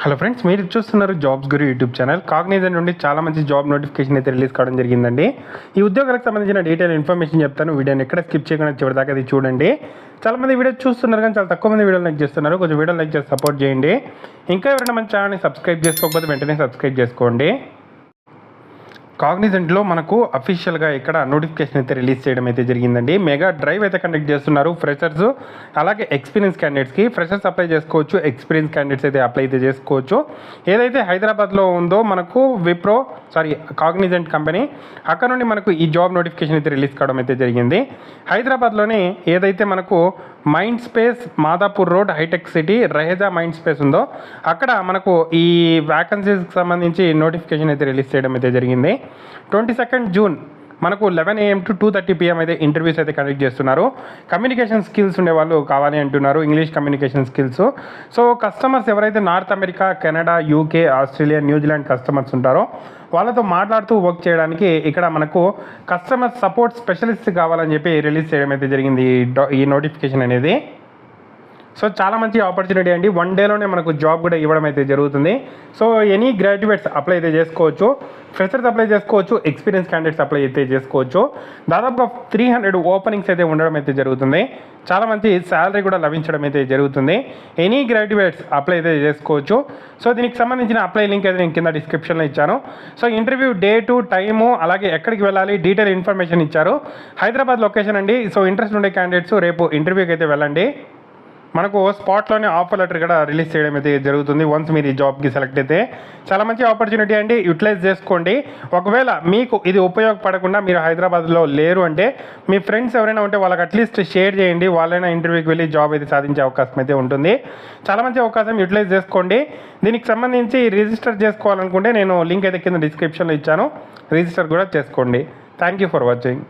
Hello friends, మీరు చూస్తున్నారు jobs గురు YouTube channel. Cognizant నుండి చాలా మంచి జాబ్ నోటిఫికేషన్ అయితే రిలీజ్ కావడం జరిగిందండి. ఈ ఉద్యోగాలకు సంబంధించిన డీటెయిల్ ఇన్ఫర్మేషన్ చెప్తాను. వీడియోని ఎక్కడ స్కిప్ చేయకుండా చివరిదాకా అది చూడండి. చాలా మంది వీడియో చూస్తున్నారు కానీ చాలా తక్కువ మంది వీడియోలు లైక్ చేస్తున్నారు. కొంచెం వీడియో లైక్ చేసి సపోర్ట్ చేయండి. ఇంకా ఎవరైనా మన ఛానల్ని సబ్స్క్రైబ్ చేసుకోకపోతే వెంటనే సబ్స్క్రైబ్ చేసుకోండి. కాగ్నిజెంట్లో మనకు అఫీషియల్గా ఇక్కడ నోటిఫికేషన్ అయితే రిలీజ్ చేయడం అయితే జరిగిందండి. మెగా డ్రైవ్ అయితే కండక్ట్ చేస్తున్నారు ఫ్రెషర్స్ అలాగే ఎక్స్పీరియన్స్ క్యాండిడేట్స్కి. ఫ్రెషర్స్ అప్లై చేసుకోవచ్చు, ఎక్స్పీరియన్స్ క్యాండిడేట్స్ అయితే అప్లై అయితే చేసుకోవచ్చు. ఏదైతే హైదరాబాద్లో ఉందో మనకు కాగ్నిజెంట్ కంపెనీ, అక్కడ నుండి మనకు ఈ జాబ్ నోటిఫికేషన్ అయితే రిలీజ్ కావడం అయితే జరిగింది. హైదరాబాద్లోనే ఏదైతే మనకు మైండ్ స్పేస్ మాదాపూర్ రోడ్ హైటెక్ సిటీ రహేజా మైండ్ స్పేస్ ఉందో అక్కడ మనకు ఈ వ్యాకన్సీస్కి సంబంధించి నోటిఫికేషన్ అయితే రిలీజ్ చేయడం అయితే జరిగింది. 22 జూన్ మనకు 11 AM to 2:30 PM అయితే ఇంటర్వ్యూస్ అయితే కండక్ట్ చేస్తున్నారు. కమ్యూనికేషన్ స్కిల్స్ ఉండేవాళ్ళు కావాలి అంటున్నారు, English communication skills. So customers ఎవరైతే North America, Canada, UK, Australia, New Zealand customers ఉంటారో వాళ్ళతో మాట్లాడుతూ వర్క్ చేయడానికి ఇక్కడ మనకు కస్టమర్ సపోర్ట్ స్పెషలిస్ట్ కావాలని చెప్పి రిలీజ్ చేయడం అయితే జరిగింది ఈ నోటిఫికేషన్ అనేది. సో చాలా మంచి ఆపర్చునిటీ అండి. 1 డేలోనే మనకు జాబ్ కూడా ఇవ్వడం అయితే జరుగుతుంది. సో ఎనీ గ్రాడ్యుయేట్స్ అప్లై అయితే చేసుకోవచ్చు, ఫ్రెషర్స్ అప్లై చేసుకోవచ్చు, ఎక్స్పీరియన్స్ క్యాండిడేట్స్ అప్లై అయితే చేసుకోవచ్చు. దాదాపుగా 300 ఓపెనింగ్స్ అయితే ఉండడం అయితే జరుగుతుంది. చాలా మంచి శాలరీ కూడా లభించడం అయితే జరుగుతుంది. ఎనీ గ్రాడ్యుయేట్స్ అప్లై అయితే చేసుకోవచ్చు. సో దీనికి సంబంధించిన అప్లై లింక్ అయితే నేను కింద డిస్క్రిప్షన్లో ఇచ్చాను. సో ఇంటర్వ్యూ డేటు, టైము అలాగే ఎక్కడికి వెళ్ళాలి డీటెయిల్ ఇన్ఫర్మేషన్ ఇచ్చారు. హైదరాబాద్ లొకేషన్ అండి. సో ఇంట్రెస్ట్ ఉండే క్యాండిడేట్స్ రేపు ఇంటర్వ్యూకి అయితే వెళ్ళండి. మనకు స్పాట్లోనే ఆఫర్ లెటర్ కూడా రిలీజ్ చేయడం అయితే జరుగుతుంది వన్స్ మీరు ఈ జాబ్కి సెలెక్ట్ అయితే. చాలా మంచి ఆపర్చునిటీ అండి, యూటిలైజ్ చేసుకోండి. ఒకవేళ మీకు ఇది ఉపయోగపడకుండా మీరు హైదరాబాద్లో లేరు అంటే మీ ఫ్రెండ్స్ ఎవరైనా ఉంటే వాళ్ళకి అట్లీస్ట్ షేర్ చేయండి, వాళ్ళైనా ఇంటర్వ్యూకి వెళ్ళి జాబ్ అయితే సాధించే అవకాశం అయితే ఉంటుంది. చాలా మంచి అవకాశం, యూటిలైజ్ చేసుకోండి. దీనికి సంబంధించి రిజిస్టర్ చేసుకోవాలనుకుంటే నేను లింక్ అయితే కింద డిస్క్రిప్షన్లో ఇచ్చాను, రిజిస్టర్ కూడా చేసుకోండి. Thank you for watching.